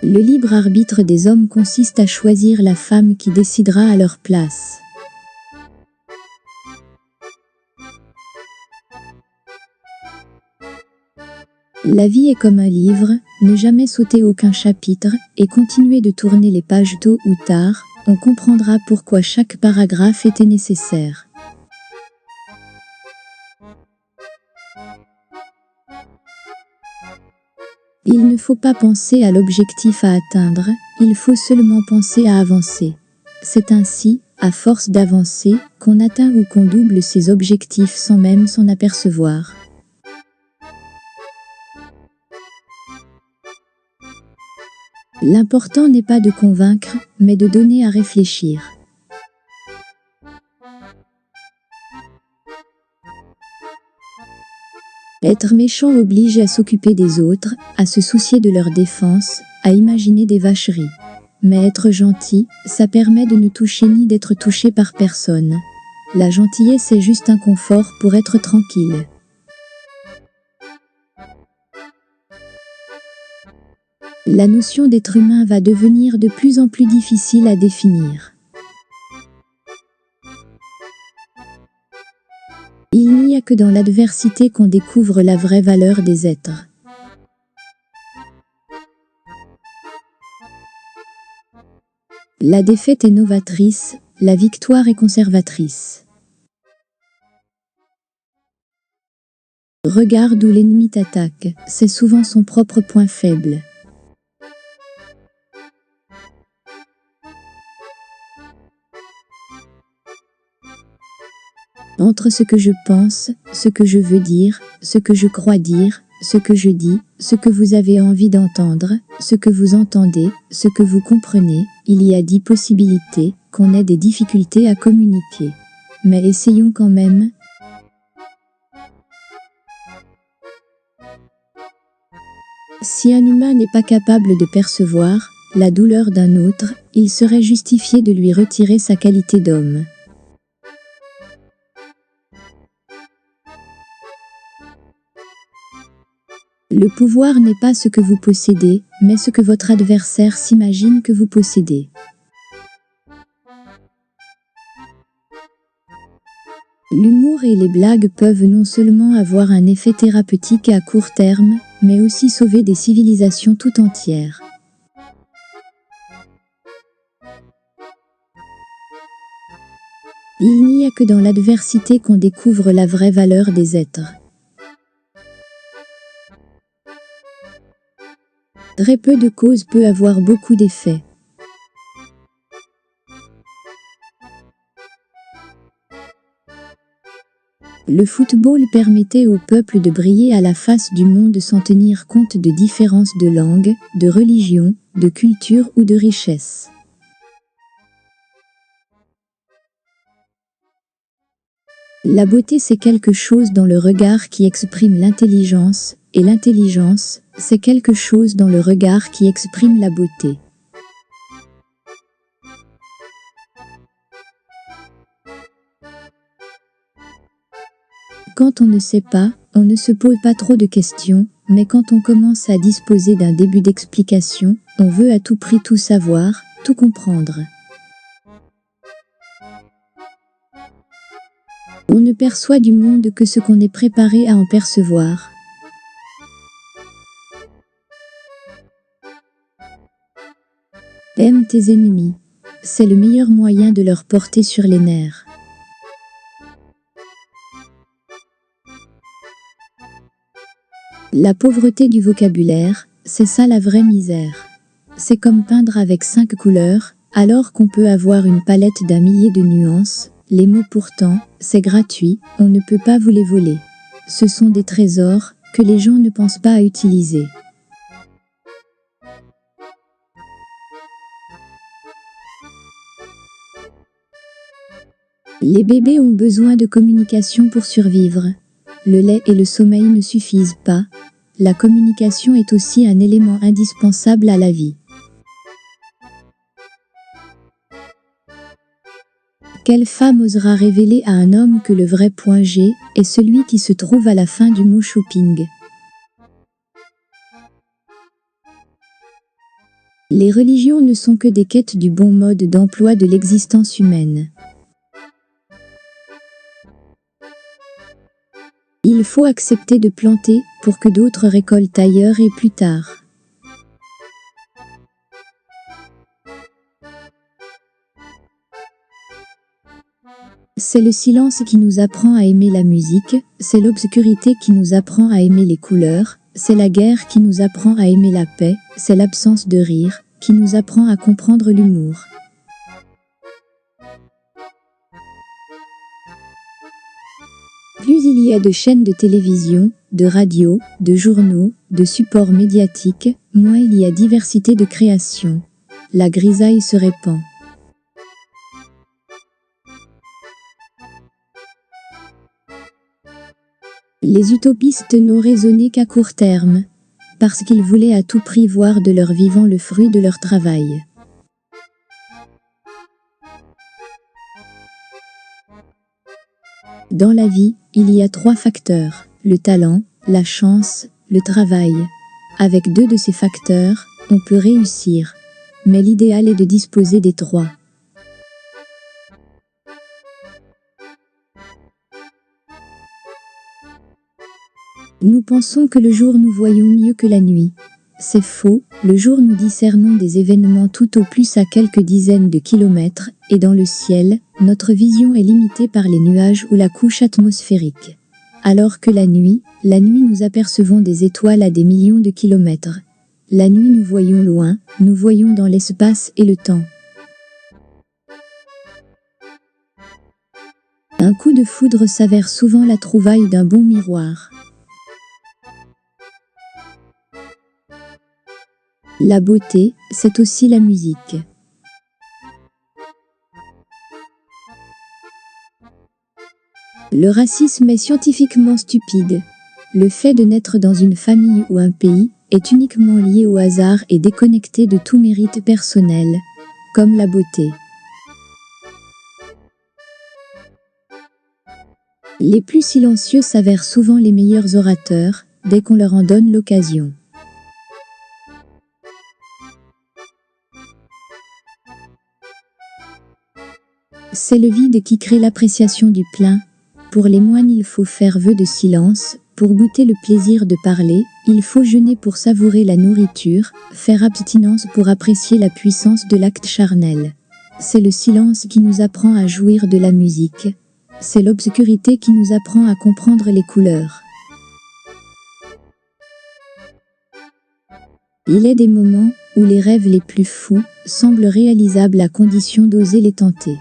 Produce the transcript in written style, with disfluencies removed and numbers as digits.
Le libre arbitre des hommes consiste à choisir la femme qui décidera à leur place. La vie est comme un livre, ne jamais sauter aucun chapitre, et continuer de tourner les pages tôt ou tard, on comprendra pourquoi chaque paragraphe était nécessaire. Il ne faut pas penser à l'objectif à atteindre, il faut seulement penser à avancer. C'est ainsi, à force d'avancer, qu'on atteint ou qu'on double ses objectifs sans même s'en apercevoir. L'important n'est pas de convaincre, mais de donner à réfléchir. Être méchant oblige à s'occuper des autres, à se soucier de leur défense, à imaginer des vacheries. Mais être gentil, ça permet de ne toucher ni d'être touché par personne. La gentillesse est juste un confort pour être tranquille. La notion d'être humain va devenir de plus en plus difficile à définir. Il n'y a que dans l'adversité qu'on découvre la vraie valeur des êtres. La défaite est novatrice, la victoire est conservatrice. Regarde où l'ennemi t'attaque, c'est souvent son propre point faible. Entre ce que je pense, ce que je veux dire, ce que je crois dire, ce que je dis, ce que vous avez envie d'entendre, ce que vous entendez, ce que vous comprenez, il y a 10 possibilités, qu'on ait des difficultés à communiquer. Mais essayons quand même. Si un humain n'est pas capable de percevoir la douleur d'un autre, il serait justifié de lui retirer sa qualité d'homme. Le pouvoir n'est pas ce que vous possédez, mais ce que votre adversaire s'imagine que vous possédez. L'humour et les blagues peuvent non seulement avoir un effet thérapeutique à court terme, mais aussi sauver des civilisations tout entières. Il n'y a que dans l'adversité qu'on découvre la vraie valeur des êtres. Très peu de causes peut avoir beaucoup d'effets. Le football permettait au peuple de briller à la face du monde sans tenir compte de différences de langue, de religion, de culture ou de richesse. La beauté, c'est quelque chose dans le regard qui exprime l'intelligence, et l'intelligence, c'est quelque chose dans le regard qui exprime la beauté. Quand on ne sait pas, on ne se pose pas trop de questions, mais quand on commence à disposer d'un début d'explication, on veut à tout prix tout savoir, tout comprendre. On ne perçoit du monde que ce qu'on est préparé à en percevoir. Aime tes ennemis. C'est le meilleur moyen de leur porter sur les nerfs. La pauvreté du vocabulaire, c'est ça la vraie misère. C'est comme peindre avec 5 couleurs, alors qu'on peut avoir une palette d'un millier de nuances. Les mots pourtant, c'est gratuit, on ne peut pas vous les voler. Ce sont des trésors que les gens ne pensent pas à utiliser. Les bébés ont besoin de communication pour survivre. Le lait et le sommeil ne suffisent pas. La communication est aussi un élément indispensable à la vie. Quelle femme osera révéler à un homme que le vrai point G est celui qui se trouve à la fin du mot shopping? Les religions ne sont que des quêtes du bon mode d'emploi de l'existence humaine. Il faut accepter de planter pour que d'autres récoltent ailleurs et plus tard. C'est le silence qui nous apprend à aimer la musique, c'est l'obscurité qui nous apprend à aimer les couleurs, c'est la guerre qui nous apprend à aimer la paix, c'est l'absence de rire qui nous apprend à comprendre l'humour. Plus il y a de chaînes de télévision, de radio, de journaux, de supports médiatiques, moins il y a diversité de création. La grisaille se répand. Les utopistes n'ont raisonné qu'à court terme, parce qu'ils voulaient à tout prix voir de leur vivant le fruit de leur travail. Dans la vie, il y a 3 facteurs, le talent, la chance, le travail. Avec 2 de ces facteurs, on peut réussir. Mais l'idéal est de disposer des 3. Nous pensons que le jour nous voyons mieux que la nuit. C'est faux, le jour nous discernons des événements tout au plus à quelques dizaines de kilomètres, et dans le ciel, notre vision est limitée par les nuages ou la couche atmosphérique. Alors que la nuit nous apercevons des étoiles à des millions de kilomètres. La nuit nous voyons loin, nous voyons dans l'espace et le temps. Un coup de foudre s'avère souvent la trouvaille d'un bon miroir. La beauté, c'est aussi la musique. Le racisme est scientifiquement stupide. Le fait de naître dans une famille ou un pays est uniquement lié au hasard et déconnecté de tout mérite personnel, comme la beauté. Les plus silencieux s'avèrent souvent les meilleurs orateurs, dès qu'on leur en donne l'occasion. C'est le vide qui crée l'appréciation du plein. Pour les moines, il faut faire vœu de silence. Pour goûter le plaisir de parler, il faut jeûner pour savourer la nourriture, faire abstinence pour apprécier la puissance de l'acte charnel. C'est le silence qui nous apprend à jouir de la musique. C'est l'obscurité qui nous apprend à comprendre les couleurs. Il est des moments où les rêves les plus fous semblent réalisables à condition d'oser les tenter.